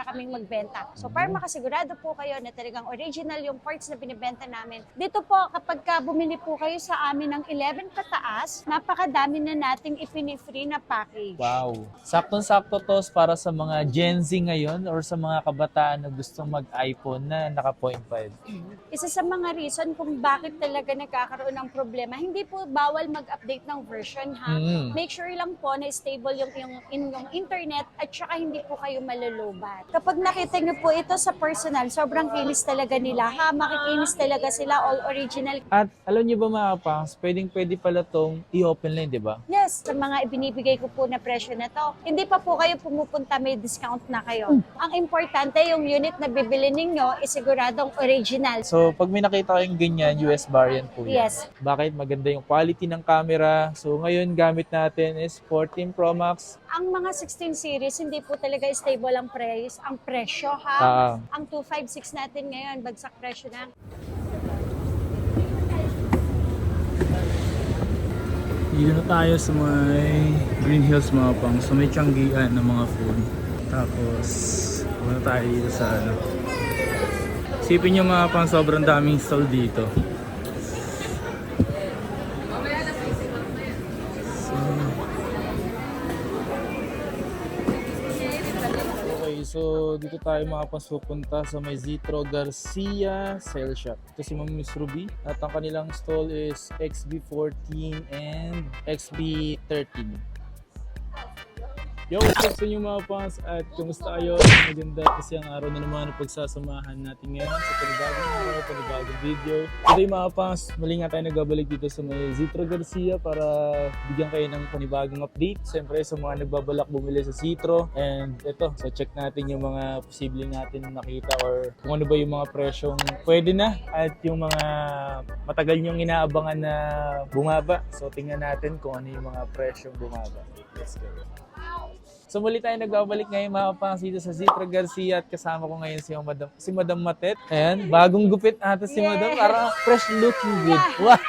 para kaming magbenta. So para makasigurado po kayo na talagang original yung parts na binibenta namin. Dito po, kapag bumili po kayo sa amin ng 11 pataas, napakadami na nating ipini-free na package. Wow. Saktong-sakto to para sa mga Gen Z ngayon or sa mga kabataan na gustong mag-iPhone na naka 0.5. Isa sa mga reason kung bakit talaga nagkakaroon ng problema, hindi po bawal mag-update ng version ha. Make sure lang po na stable yung inyong internet at saka hindi po kayo malulubat. Kapag nakita niyo po ito sa personal, sobrang kinis talaga nila ha. Makikinis talaga sila, all original. At alam niyo ba mga pangs, pwede pala tong i-open line, di ba? Yes, sa mga ibinibigay ko po na presyo na to, hindi pa po kayo pumupunta, may discount na kayo. Ang importante, yung unit na bibili ninyo, isiguradong original. So, pag may nakita kayong ganyan, US variant po yan. Yes. Bakit? Maganda yung quality ng camera. So, ngayon gamit natin is 14 Pro Max. Ang mga 16 series, hindi po talaga stable ang presyo ha. Ang 256 natin ngayon, bagsak presyo na. Dito na tayo sa may Green Hills mga pang, sa may Tianggian ng mga food. Tapos, wala tayo dito sa ano. Isipin nyo mga pang, sobrang daming stall dito. So, dito tayo mga pupunta sa may Zitro Garcia Sale Shop. Ito si Ma'am Miss Ruby at ang kanilang stall is XB14 and XB13. Yo, what's up sa inyo mga fans at kumusta kayo? Maganda kasi ang araw na naman ang pagsasamahan natin ngayon sa panibagong araw, panibagong video. Today mga fans, muli nga tayo nagbabalik dito sa may Zitro Garcia para bigyan kayo ng panibagong update. Siyempre sa mga nagbabalak bumili sa Zitro. And ito, so check natin yung mga posibleng natin nakita or kung ano ba yung mga presyong pwede na at yung mga matagal nyong inaabangan na bumaba. So tingnan natin kung ano yung mga presyong bumaba. Let's go. So muli tayo nagbabalik ngayon mga pangs dito sa Zitro Garcia at kasama ko ngayon si Madam Matet. Ayan, bagong gupit ata si Madam, parang fresh looking good. Wow.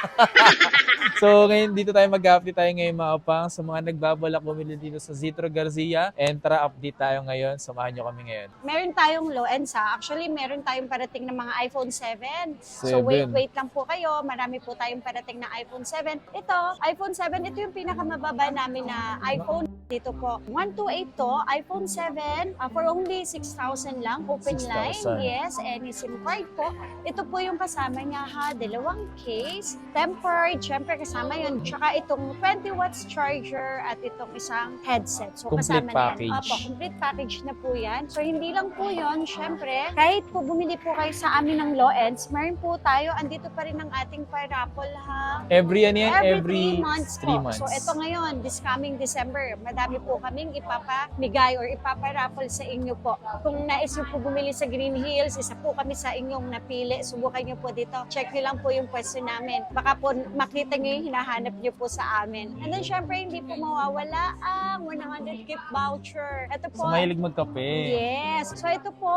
So ngayon dito tayo mag-update tayo ngayon mga pangs sa mga nagbabalak bumili dito sa Zitro Garcia. And tara update tayo ngayon, samahan nyo kami ngayon. Meron tayong low ends ha. Actually, meron tayong parating ng mga iPhone 7. So wait lang po kayo. Marami po tayong parating na iPhone 7. Ito, iPhone 7, ito yung pinakamababa namin na iPhone. Dito po, 128 to, iPhone 7, for only 6,000 lang, open 6,000. line. Yes, any SIM card po. Ito po yung kasama niya ha, dalawang case, tempered, syempre kasama yun. Tsaka itong 20 watts charger at itong isang headset. So Complete kasama package. na yan. Opo, complete package na po yan. So hindi lang po yun, syempre, kahit po bumili po kayo sa amin ng low ends, meron po tayo, andito pa rin ang ating paraffle ha. Every 3 months po. 3 months. So ito ngayon, this coming December, madami po kaming ipapamigay or ipaparaffle sa inyo po. Kung nais nyo po bumili sa Green Hills, isa po kami sa inyong napili. Subukan nyo po dito. Check nyo lang po yung pwesto namin. Baka po makita nyo yung hinahanap nyo po sa amin. And then syempre, hindi po mawawala ang 100 gift voucher. Ito po. So mahilig magkape. Yes. So ito po,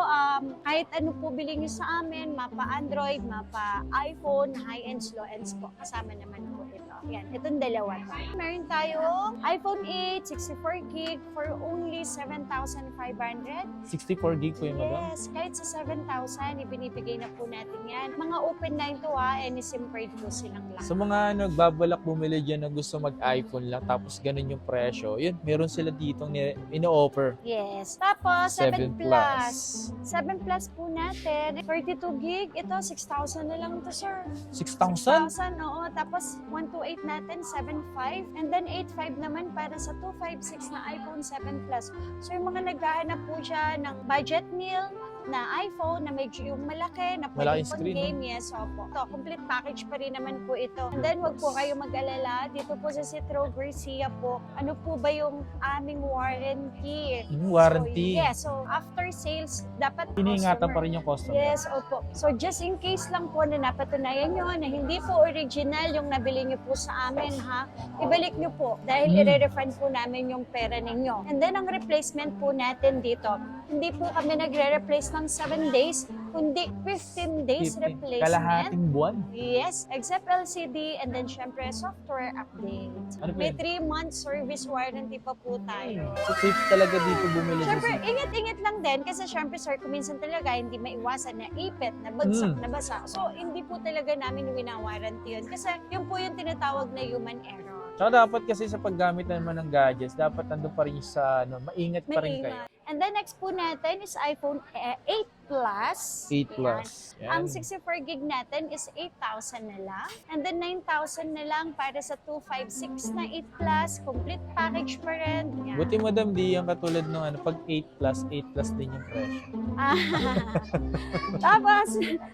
kahit ano po bilhin nyo sa amin, mapa Android, mapa iPhone, high-ends, low-ends po. Kasama naman po ito. Yan, itong dalawa. Meron tayong iPhone 8, 64 gig for only 7,500. 64 gig po yung madam? Yes, kahit sa 7,000, ibinibigay na po natin yan. Mga open line to ha, any SIM card po silang lang. Sa mga nagbabalak bumili dyan na gusto mag-iPhone lang tapos ganun yung presyo, yun, meron sila ditong ino-offer. Yes. Tapos, 7 7 Plus. 7 Plus po natin. 32 gig. Ito, 6,000 na lang to, sir. 6,000? 6,000, oo. Tapos, 128 natin, 7.5. And then, 8.5 naman para sa 256 na iPhone 7 Plus. So, yung mga naghahanap po siya ng budget meal na iPhone na medyo yung malaki na pwede Malaking pang screen, game. Yes, opo. Ito, complete package pa rin naman po ito. And then, wag po kayo mag-alala. Dito po sa Zitro Garcia po, ano po ba yung aming warranty? Yung warranty? So, yes. So, after sales, dapat Iniingatan pa rin yung customer. Yes, opo. So, just in case lang po na napatunayan nyo na hindi po original yung nabili nyo po sa amin, ha? Ibalik nyo po dahil i-refund po namin yung pera ninyo. And then, ang replacement po natin dito, hindi po kami nagre-replace ng 7 days, kundi 15 days replacement. Kalahating buwan. Yes, except LCD and then syempre software update. Ano po May yun? 3 months service warranty pa po tayo. So safe talaga dito bumili sa Syempre, ingat-ingat lang din kasi syempre sir, kuminsan talaga hindi maiwasan na ipit, na bagsak, na basa. So, hindi po talaga namin winawarranty yun kasi yun po yung tinatawag na human error. Tsaka dapat kasi sa paggamit naman ng gadgets, dapat nandun pa rin sa, maingat pa rin kayo. Maingat. And then next po natin is iPhone 8 Plus. 8 Plus. Yan. Ang 64 gig natin is 8,000 na lang. And then 9,000 na lang para sa 256 na 8 Plus. Complete package pa rin. Yan. Buti Madam D, yung katulad ng pag 8 Plus din yung presyo. Tapos,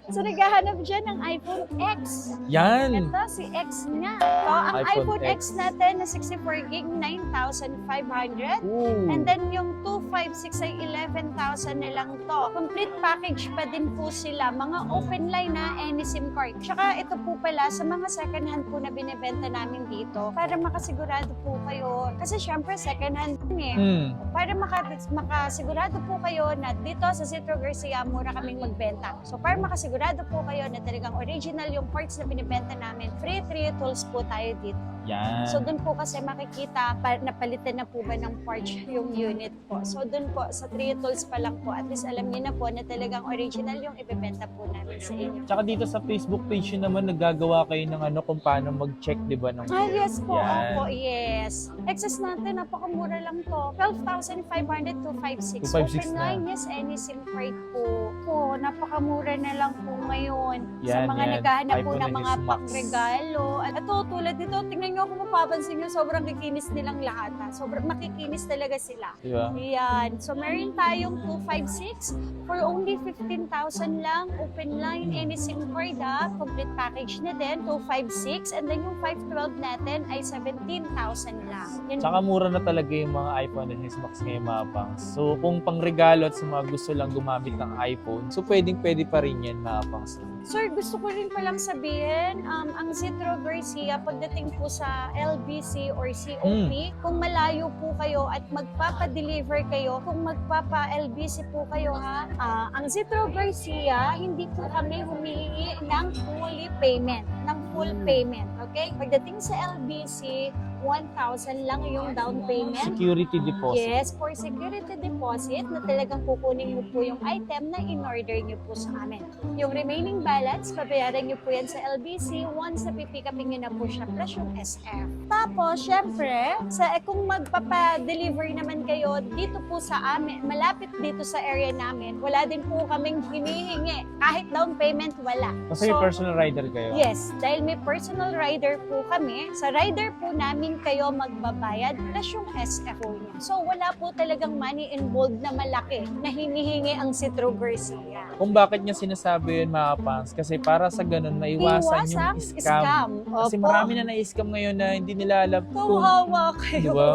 so naghahanap dyan ng iPhone X. Yan! Ito, si X nga. So, ang iPhone iPhone X natin na 64 gig, 9,500. Ooh. And then yung 256 ay 11,000 na lang to. Complete package pa din po sila. Mga open line na any SIM card. Tsaka ito po pala sa mga second hand po na binibenta namin dito para makasigurado po kayo. Kasi syempre second hand eh. Para makasigurado po kayo na dito sa Citro Garcia mura kaming magbenta. So para makasigurado po kayo na talagang original yung parts na binibenta namin, free tools po tayo dito. Yan. So doon po kasi makikita napalitan na po ba ng parts yung unit po. So doon po sa 3 tools pa lang po at least alam niyo na po na talagang original yung ibebenta po namin sa inyo. Tsaka dito sa Facebook page nyo naman, naggagawa kayo ng kung paano mag-check, di ba? Ng Yes po, Yan. opo, yes. Excess natin, napakamura lang to. 12,500 to 56. 256 Open na. line, yes, any SIM card po. Po, napakamura na lang po ngayon. Sa Yan, mga yan. naghahanap po iPhone ng mga XS Max. pangregalo. At ito, tulad dito, tingnan nyo kung mapapansin nyo, sobrang kikinis nilang lahat. Ha? Sobrang makikinis talaga sila. Di ba? Yan. So, meron tayong 256 for only 15,000 lang. Open line, any SIM card ha. Complete package na din, 256. And then yung 512 natin ay 17,000 lang. Yan. Tsaka mura na talaga yung mga iPhone and Max ngayon mga pangs. So kung pangregalo at sa mga gusto lang gumamit ng iPhone, so pwede pa rin yan mga pangs. Sir, gusto ko rin palang sabihin, ang Citro Garcia, pagdating po sa LBC or COP, kung malayo po kayo at magpapa-deliver kayo, kung magpapa-LBC po kayo ha, ang Citro Garcia, hindi po kami humihingi ng fully payment, ng full payment, okay? Pagdating sa LBC, 1,000 lang yung down payment. Security deposit. Yes, for security deposit na talagang kukunin niyo po yung item na in-order niyo po sa amin. Yung remaining balance, babayaran niyo po yan sa LBC once na pipick upin niyo na po siya plus yung SF. Tapos, syempre, kung magpapa-deliver naman kayo dito po sa amin, malapit dito sa area namin, wala din po kaming hinihingi. Kahit down payment, wala. Kasi may personal rider kayo. Yes, dahil may personal rider po kami, sa rider po namin kayo magbabayad plus yung SF po niya. So wala po talagang money involved na malaki na hinihingi ang Citro Garcia. Kung bakit niya sinasabi yun mga pangs, kasi para sa ganun, maiwasan yung scam. Kasi Opo. marami na na-scam ngayon na hindi nila alam kung... Kawawa kayo. Diba?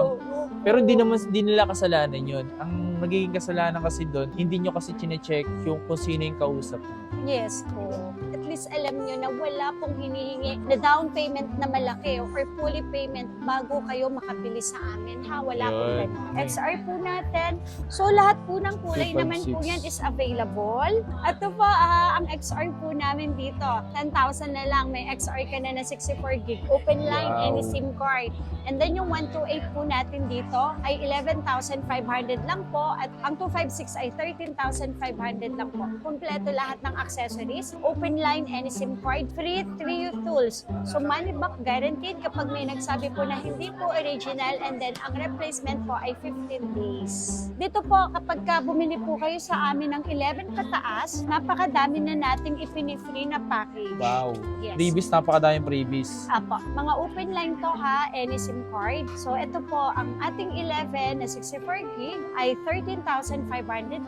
Pero hindi nila kasalanan yun. Ang nagiging kasalanan kasi doon, hindi nyo kasi chine-check yung kung sino yung kausap mo. Yes po. At least alam nyo na wala pong hinihingi na down payment na malaki or fully payment bago kayo makabili sa amin. Ha, wala po Yun. ganun. XR po natin. So lahat po ng kulay 256. naman po yan is available. At ito po, ang XR po namin dito, 10,000 na lang. May XR ka na 64 gig. Open line, Wow. any SIM card. And then yung 128 po natin dito ay 11,500 lang po. At ang 256 ay 13,500 lang po. Kompleto lahat ng accessories. Open line, any SIM card. Free 3 tools. So money back guaranteed kapag may nagsabi po na hindi po original, and then ang replacement po ay 15 days. Dito po, kapag bumili po kayo sa amin ng 11 pataas, napakadami na nating ipini-free na package. Wow. Yes. Freebies, napakadaming freebies. Apo, mga open line to ha, any SIM card. So ito po, ang ating 11 na 64 gig ay 13,500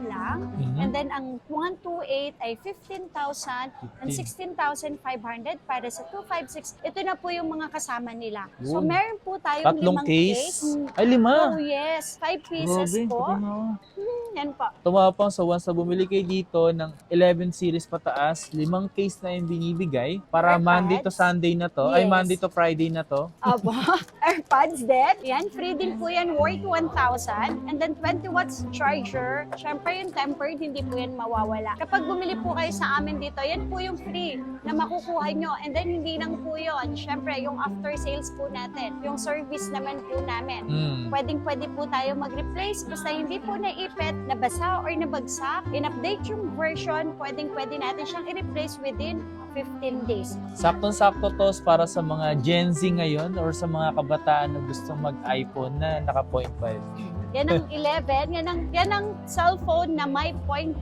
lang. And then ang 128 ay 15,000. And 16,500 para sa 256. Ito na po yung mga kasama nila. So, Yun. meron po tayong Tatlong 5 case. case. Ay, 5. Oh, yes. 5 pieces Grabe, po. pati na ako. Yan po. Tumapang sa once na bumili kayo dito ng 11 series pataas, 5 case na yung binibigay para AirPods. Monday to Sunday na to, ay Yes. Monday to Friday na to. Aba, AirPods din. Yan, free din po yan, worth 1,000. And then 20 watts charger. Siyempre yung tempered, hindi po yan mawawala. Kapag bumili po kayo sa amin dito, yan po yung free na makukuha nyo. And then hindi lang po yun. Siyempre, yung after sales po natin, yung service naman po namin. Pwede po tayo mag-replace basta hindi po naipit, nabasa or nabagsak. In-update yung version, pwede natin siyang i-replace within 15 days. Saktong-sakto to para sa mga Gen Z ngayon or sa mga kabataan na gustong mag-iPhone na naka 0.5. Yan ang 11, yan ang cellphone na may 0.5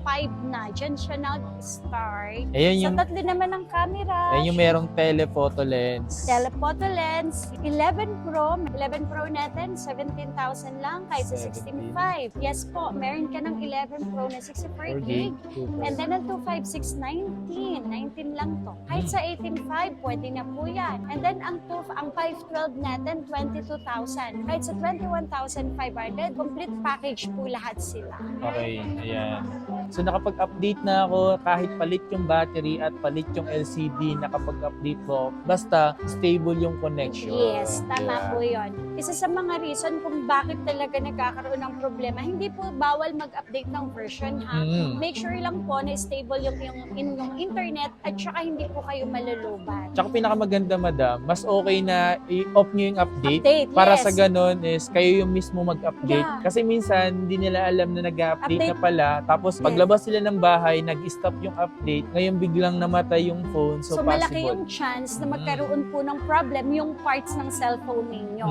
na. Diyan siya nag-start. Ayan Sa yung, tatlo naman ang camera. ayan yung merong telephoto lens. Telephoto lens, 11 Pro. 11 Pro natin, 17,000 lang kahit sa 16.5. Yes po, meron ka ng 11 Pro na 64 gig. And then ang 256, 19. 19 lang to. Kahit sa 18.5, pwede na po yan. And then ang 512 natin, 22,000. Kahit sa 21,500, complete package po lahat sila. Okay, ayan. So nakapag-update na ako kahit palit yung battery at palit yung LCD, nakapag-update ko. Basta stable yung connection. Yes, tama Yeah. po yun. Isa sa mga reason kung bakit talaga nagkakaroon ng problema, hindi po bawal mag-update ng version ha. Make sure lang po na stable yung inyong internet at saka hindi po kayo malulubat. Tsaka pinakamaganda, madam, mas okay na i-off nyo yung update. Para yes. sa ganun is kayo yung mismo mag-update. Yeah. Kasi minsan hindi nila alam na nag-update na Update. pala. Tapos paglabas sila ng bahay, nag-stop yung update. Ngayon biglang namatay yung phone. So, So malaki possible. yung chance na magkaroon po ng problem yung parts ng cellphone ninyo.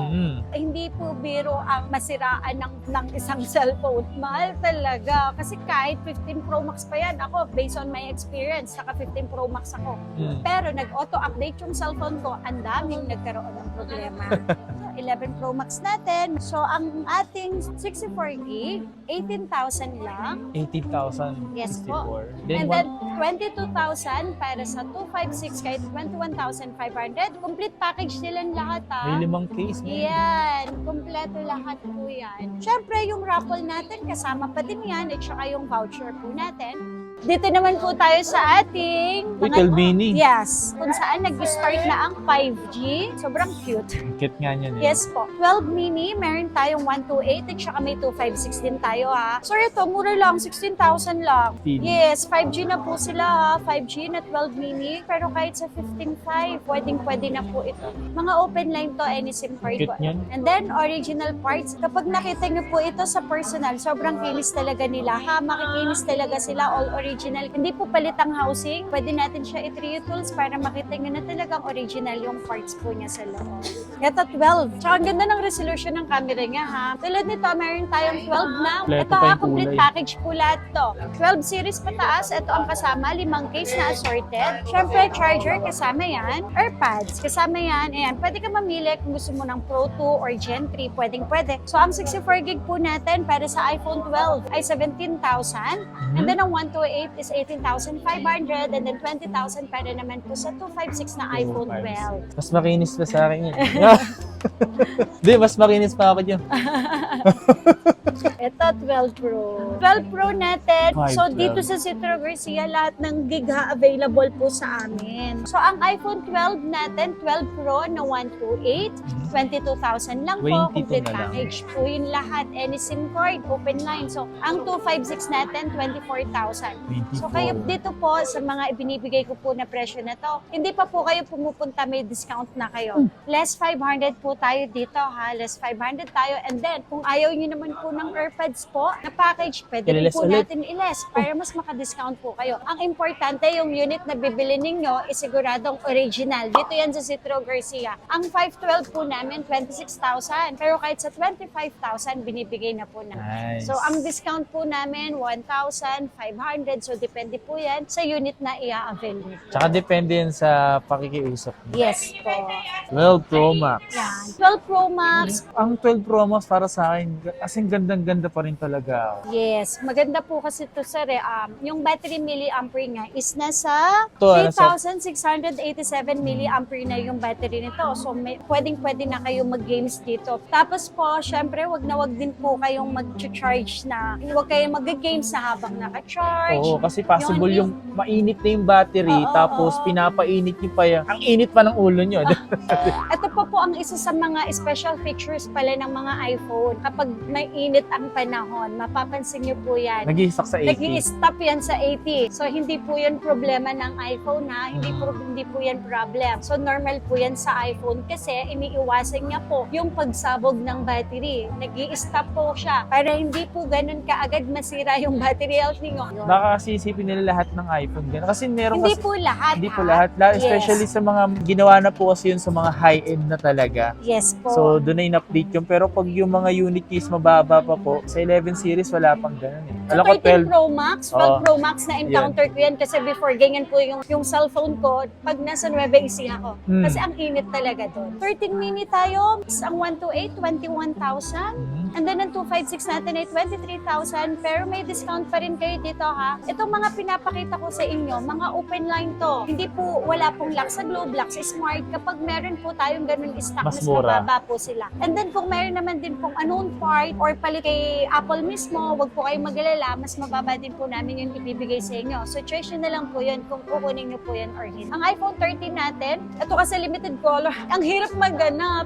Hindi po biro ang masiraan ng isang cellphone. Mahal talaga. Kasi kahit 15 Pro Max pa yan, ako, based on my experience, saka 15 Pro Max ako. Pero nag-auto-update yung cellphone ko, ang daming nagkaroon ng problema. 11 Pro Max natin. So, ang ating 64 gig, 18,000 lang. 18,000. Yes po. 64. And then, 22,000 para sa 256 kahit 21,500. Complete package nilang lahat May 5 case. man. Yan, kompleto lahat po yan. Siyempre, yung raffle natin, kasama pa din yan, at saka yung voucher po natin. Dito naman po tayo sa ating... Little Beanie. Yes, kung saan nag-start na ang 5G. Sobrang cute. Cute nga niyan. Yes po. 12 mini, meron tayong 128 at saka may 256 din tayo ha. So ito, mura lang, 16,000 lang. Yes, 5G na po sila ha. 5G na 12 mini. Pero kahit sa 15.5, pwede na po ito. Mga open line to, any SIM card Cute po. niyan. And then, original parts. Kapag nakita nyo po ito sa personal, sobrang kinis talaga nila ha. Makikinis talaga sila, all original. Hindi po palit ang housing. Pwede natin siya i-3 tools para makita nyo na talagang original yung parts po niya sa loob. Ito 12. Tsaka ang ganda ng resolution ng camera niya ha. Tulad nito, meron tayong 12 na. Kompleto Ito pa ha, yung complete kulay. package po lahat to. 12 series pataas, ito ang kasama. 5 case na assorted. Siyempre, charger, kasama yan. AirPods, kasama yan. Ayan, pwede ka mamili kung gusto mo ng Pro 2 or Gen 3, pwede. So, ang 64 gig po natin para sa iPhone 12 ay 17,000. And then, ang 128 is 18,500. And then, 20,000 para naman po sa 256 na iPhone 12. Mas makinis pa sa akin yun. Hindi, mas makinis pa ako dyan. Ito, 12 Pro. 12 Pro natin. So, 512. dito sa Citro Garcia, lahat ng gig ha, available po sa amin. So, ang iPhone 12 natin, 12 Pro na 128, 22,000 lang po. 22 Complete na lang. package po yun lahat. Any SIM card, open line. So, ang 256 natin, 24,000. So, kayo dito po sa mga ibinibigay ko po na presyo na to, hindi pa po kayo pumupunta, may discount na kayo. Less 500 po tayo dito ha. Less 500 tayo. And then, kung ayaw nyo naman po ng AirPods po na package, pwede rin Ililess po ulit. natin i-less para mas maka-discount po kayo. Ang importante, yung unit na bibili ninyo is siguradong original. Dito yan sa Citro Garcia. Ang 512 po namin, 26,000. Pero kahit sa 25,000, binibigay na po namin. Nice. So, ang discount po namin, 1,500 So, depende po yan sa unit na i-avail niyo. Tsaka depende yan sa pakikiusap mo. Yes po. 12 Pro Max. Yan. 12 Pro Max. Ang 12 Pro Max para sa akin, kasing gandang-ganda pa rin talaga. Yes. Maganda po kasi ito, sir. Yung battery milliampere nga is nasa Ito, 3,687 milliampere na yung battery nito. So, pwedeng-pwede na kayo mag-games dito. Tapos po, syempre, wag na wag din po kayong mag-charge na, wag kayong mag-games na habang naka-charge. Oo, kasi possible Yun, yung mainit na yung battery, Oo, tapos oo. pinapainit nyo pa yan. Ang init pa ng ulo nyo. Ito po ang isa sa mga special features pala ng mga iPhone. Kapag may init ang panahon, mapapansin nyo po yan. Nag-iisak sa 80. Nag-i-stop yan sa 80. So, hindi po yan problema ng iPhone ha. Hindi po yan problem. So, normal po yan sa iPhone kasi iniiwasan niya po yung pagsabog ng battery. Nag-i-stop po siya para hindi po ganun kaagad masira yung battery health ninyo. Baka kasi isipin nila lahat ng iPhone. Ganun. Kasi meron Hindi kasi, po lahat hindi po ha? lahat. Yes. Especially sa mga, ginawa na po kasi yun sa mga high-end na talaga. Yes po. So, doon na in-update yun. Pero pag yung mga unit keys mababa pa po, sa 11 series wala pang ganun eh. Sa Alam ko 13 12. Pro Max, 12 Oo. Pro Max na encounter ko yan kasi before ganyan po yung cellphone ko pag nasa Nueva Ecija ako. Kasi ang init talaga doon. 13 mini tayo, ang 128, 21,000. And then ang 256 natin ay 23,000 pero may discount pa rin kayo dito ha. Itong mga pinapakita ko sa inyo, mga open line to. Hindi po, wala pong lock sa Globe, lock sa Smart. Kapag meron po tayong ganun stock, Mas mas mura. mababa po sila. And then kung meron naman din pong unknown part or palit kay Apple mismo, wag po kayong mag-alala, mas mababa din po namin yung ibibigay sa inyo. So choice nyo na lang po yun kung kukunin nyo po yan or hindi. Ang iPhone 13 natin, ito kasi limited color. Ang hirap magganap.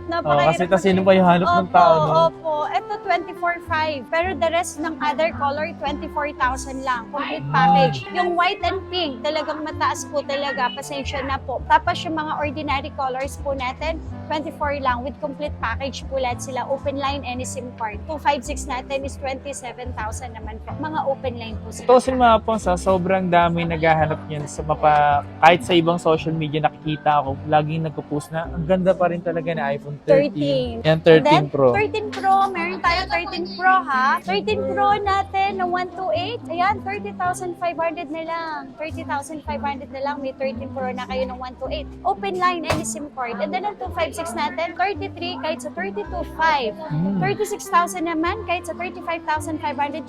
Kasi sino pa yung hanap ng tao, no? Opo. Ito 24,500. Pero the rest ng other color, 24,000 lang. Complete package. Yung white and pink, talagang mataas po talaga. Pasensya na po. Tapos yung mga ordinary colors po natin, 24 lang with complete package po lahat sila. Open line, any SIM card. 256 natin is 27,000 naman po. Mga open line po sila. Tusin mga po sa sobrang dami naghahanap niyan sa kahit sa ibang social media nakikita ako, laging nagpo-post na ang ganda pa rin talaga ng iPhone 13. 13. Yan, 13 And then, Pro. 13 Pro, meron tayo 13 Pro ha. 13 Pro natin na 128. Ayan, 30,500 na lang. 30,500 na lang. May 13 Pro na kayo ng 128. Open line, any SIM card. And then ang 256 natin, 33 kahit sa 32,500. 36,000 naman kahit sa 35,500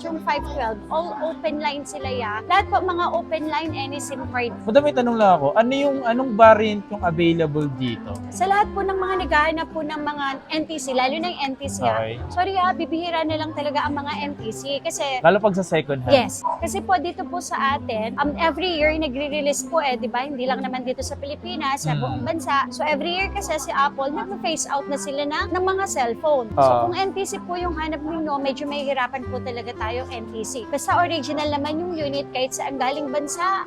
yung 512. All open line sila ya. Lahat po mga open line, any SIM card. Madami tanong lang ako, anong variant yung available dito? Sa lahat po ng mga naghahanap po ng mga NTC, lalo na yung NTC Okay. sorry bibihira na lang talaga ang mga NTC kasi Lalo pag sa second hand. yes, kasi po dito po sa atin, every year nagre-release po di ba? Hindi lang naman dito sa Pilipinas, sa buong bansa. So every year kasi si Apple nag-phase out na sila ng mga cellphone. So kung NTC po yung hanap ninyo, medyo may hirapan po talaga tayo NTC. Basta original naman yung unit kahit sa galing bansa,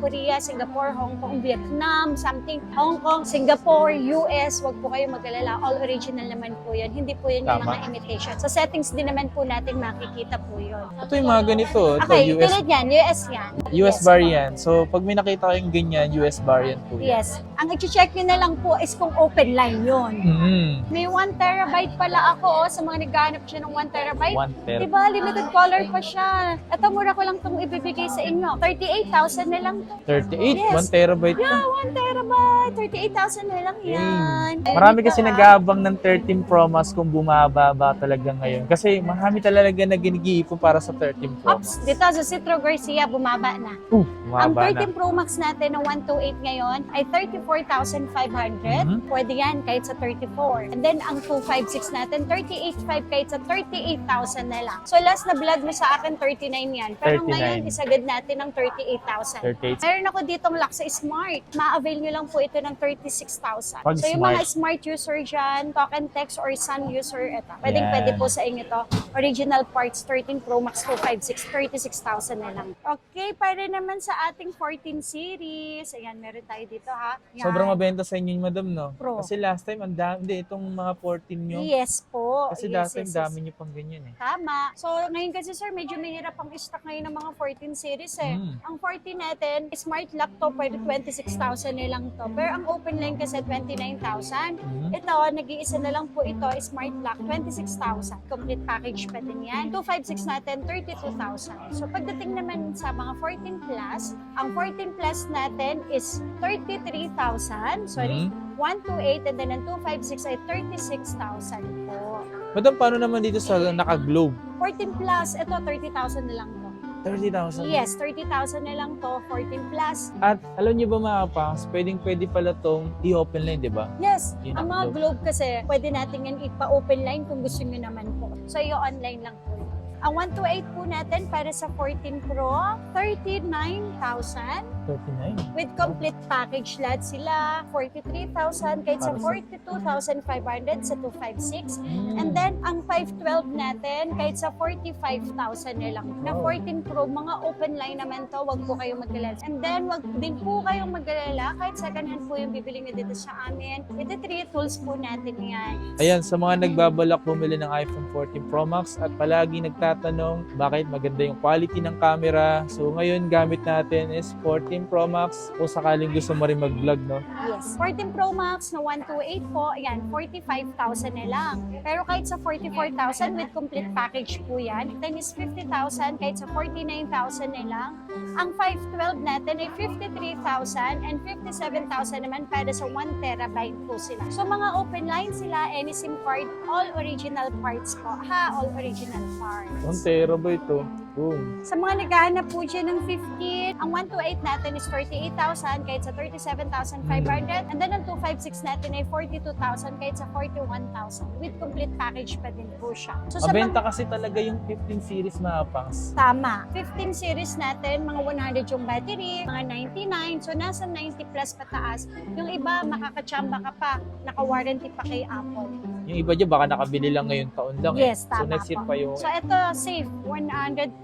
Korea, Singapore, Hong Kong, Vietnam, something, Hong Kong, Singapore, US, wag po kayo mag-alala. All original naman po yun. Hindi po yun yung Tama. mga imitation. Sa settings din naman po natin makikita po yun. Ito yung mga ganito. Ito, Okay, US, tulad yan, US yan. US Yes variant. So, pag may nakita kayong ganyan, US variant po po. yan. Yes. Ang i-check nyo na lang po is kung open line yun. May 1 terabyte pala ako sa mga naghahanap siya ng 1 terabyte. 1 ter. Diba, limited color pa siya. Ito, mura ko lang itong ibibigay sa inyo. 38,000 na lang to. 38, Yes. 1 terabyte na. Yeah, 1 terabyte. 38,000 na lang yan. Marami Dito, kasi ha? nag-aabang ng 13 Pro Max kung bumababa talaga ngayon. Kasi marami talaga na ginigiipon para sa 13 Pro Ops, Max. dito sa Citro Garcia, bumaba na. Ang Bumaba na. 13 Pro Max natin na 128 ngayon ay 34,500. Pwede yan kahit sa 34. And then ang 256 natin, 38,500 kahit sa 38,000 na lang. So last na vlog mo sa akin, 39 yan. Pero 39. ngayon, isagad natin ng 38,000. 38. Meron ako ditong lock sa Smart. Ma-avail nyo lang po ito ng 36,000. Pag So yung Smart. mga Smart user dyan, talk and text or Sun user, ito. Pwedeng Yan. pwede po sa inyo to. Original parts, 13 Pro Max 256, 36,000 na lang. Okay, para naman sa ating 14 series. Ayan, meron tayo dito ha. Yan. Sobrang mabenta sa inyo, madam, no? Pro. Kasi last time, ang dami, hindi, itong mga 14 nyo. Yes po. Kasi yes, dati, yes, dami nyo pang ganyan eh. Tama. So, ngayon kasi sir, medyo mahirap ang stock ngayon ng mga 14 series eh. Ang 14 natin, smart lock to, pwede 26,000 na lang to. Pero ang open line kasi 29,000. Ito, nag-iisa na lang po ito, smart lock, 26,000. Complete package pa din yan. 256 natin, 32,000. So, pagdating naman sa mga 14 plus, ang 14 plus natin is 33,000. Sorry, 128 and then ang 256 ay 36,000 po. Madam, paano naman dito sa naka-globe? 14 plus, ito 30,000 na lang to. 30,000? Yes, 30,000 na lang to, 14 plus. At alam niyo ba mga pangs, pwede pala tong i-open line, di ba? Yes, Yun ang ang mga globe kasi, pwede natin yan ipa-open line kung gusto nyo naman po. So, i-online lang po. Ang 128 po natin para sa 14 Pro, 39,000. 39? With complete package lahat sila, 43,000 kahit sa 42,500 sa 256. And then, ang 512 natin, kahit sa 45,000 na lang. Na 14 Pro, mga open line naman to, wag po kayong mag-alala. And then, wag din po kayong mag-alala, kahit second hand po yung bibili nyo dito sa amin. Ito 3 tools po natin yan. Ayan, sa mga nagbabalak bumili ng iPhone 14 Pro Max at palagi nagtatanong bakit maganda yung quality ng camera. So ngayon gamit natin is 14 Pro Max kung sakaling gusto mo rin mag-vlog, no? Yes. 14 Pro Max na 128 po, ayan, 45,000 na lang. Pero kahit sa 44,000 with complete package po yan, then is 50,000 kahit sa 49,000 na lang. Ang 512 natin ay 53,000 and 57,000 naman para sa 1 terabyte po sila. So mga open line sila, any SIM card, all original parts po. All original parts. 1 terabyte to. Boom. Sa mga naghahanap po dyan ng 15, ang 128 natin is 38,000 kahit sa 37,500. And then ang 256 natin ay 42,000 kahit sa 41,000. With complete package pa din po siya. So, sa Mabenta kasi talaga yung 15 series mga pangs. Tama. 15 series natin, mga 100 yung battery, mga 99. So, nasa 90 plus pataas. Yung iba, makakachamba ka pa. Naka-warranty pa kay Apple. Yung iba dyan baka nakabili lang ngayon taon lang Yes, eh. So tama next year po. pa yung... So, ito, safe. 100%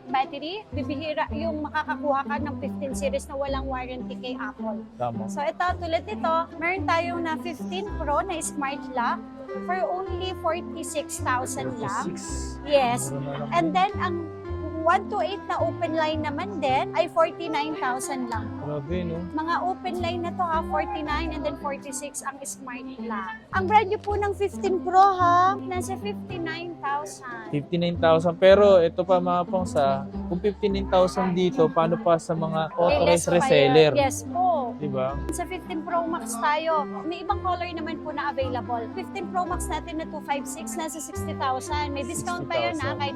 battery. Bibihira yung makakakuha ka ng 15 series na walang warranty kay Apple. Tama. So, ito, tulad nito, meron tayong na 15 Pro na smart lock for only 46,000 lang. 46. Yes. Mura na lang. And then, ang 128 na open line naman din ay 49,000 lang. Grabe, no? Mga open line na to ha, 49 and then 46 ang smart lock. Ang brand new po ng 15 Pro ha, nasa 59,000. 59,000. Pero ito pa mga pangs ha, kung 59,000 dito, paano pa sa mga authorized reseller? Yes po. Diba? Sa 15 Pro Max tayo, may ibang color naman po na available. 15 Pro Max natin na 256, nasa 60,000. May discount pa yun ha, 60,000. kahit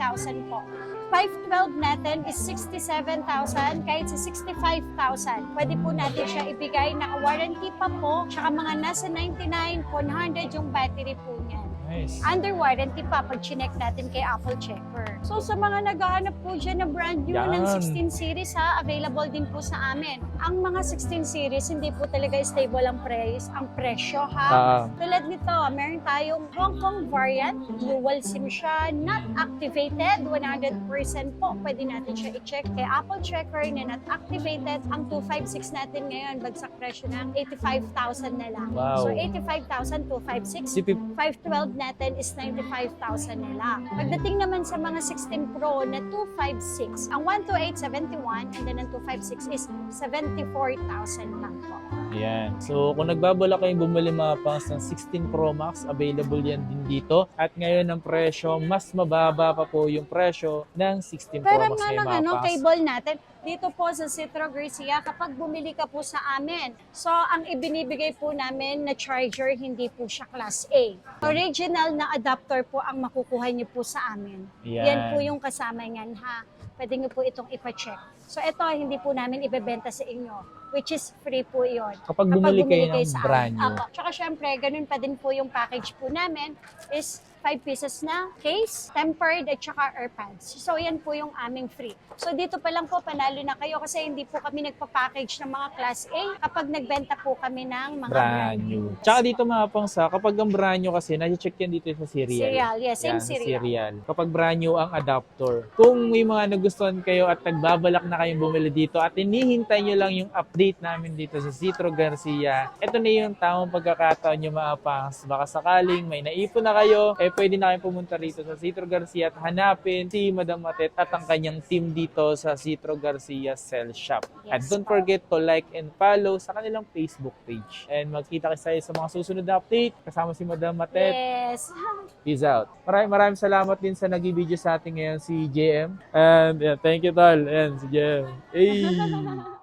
59,000 po. 512 natin is 67,000 kahit sa 65,000. Pwede po natin siya ibigay, naka-warranty pa po, tsaka mga nasa 99, 100 yung battery po niyan. Nice. Under warranty pa pag chinek natin kay Apple Checker. So sa mga naghahanap po dyan na brand new ng Yan. 16 series ha, available din po sa amin. Ang mga 16 series, hindi po talaga stable ang presyo ha. Tulad nito, meron tayong Hong Kong variant, dual SIM siya, not activated, 100% po. Pwede natin siya i-check kay Apple Checker na not activated. Ang 256 natin ngayon, bagsak presyo ng 85,000 na lang. Wow. So 85,000, 256. 512 natin is 95,000 na lang. Pagdating naman sa mga 16 Pro na 256, ang 128, 71, and then ang 256 is 74,000 lang po. Ayan. So, kung nagbabalak kayong bumili mga pangs ng 16 Pro Max, available yan din dito. At ngayon ang presyo, mas mababa pa po yung presyo ng 16 Pro Pero Max nga ngayon ng mga pangs. cable natin, dito po sa Citro Garcia, kapag bumili ka po sa amin, so ang ibinibigay po namin na charger, hindi po siya Class A. Original na adapter po ang makukuha niyo po sa amin. Yan po yung kasama niyan ha. Pwede niyo po itong ipa-check. So ito, hindi po namin ibebenta sa inyo, which is free po yun. Kapag bumili kayo ng sa brand new. amin. Tsaka syempre, ganun pa din po yung package po namin is 5 pieces na case, tempered at saka AirPods. So yan po yung aming free. So dito pa lang po panalo na kayo kasi hindi po kami nagpa-package ng mga class A kapag nagbenta po kami ng mga Brand new. Tsaka dito mga pangsa, kapag ang brand new kasi, nasi-check yan dito sa serial. Cereal, yes, same Yan, cereal. Kapag brand new ang adapter. Kung may mga nagustuhan kayo at nagbabalak na kayong bumili dito at hinihintay nyo lang yung update namin dito sa Citro Garcia, ito na yung tamang pagkakataon nyo mga pangs. Baka sakaling may naipon na kayo, pwede na kayong pumunta rito sa Citro Garcia at hanapin si Madam Matet at ang kanyang team dito sa Citro Garcia Cell Shop. Yes, And don't forget to like and follow sa kanilang Facebook page. And magkita kayo sa mga susunod na update kasama si Madam Matet. Yes. Peace out. Maraming salamat din sa nag-video sa atin ngayon si JM. And yeah, thank you tol. And si JM. Hey!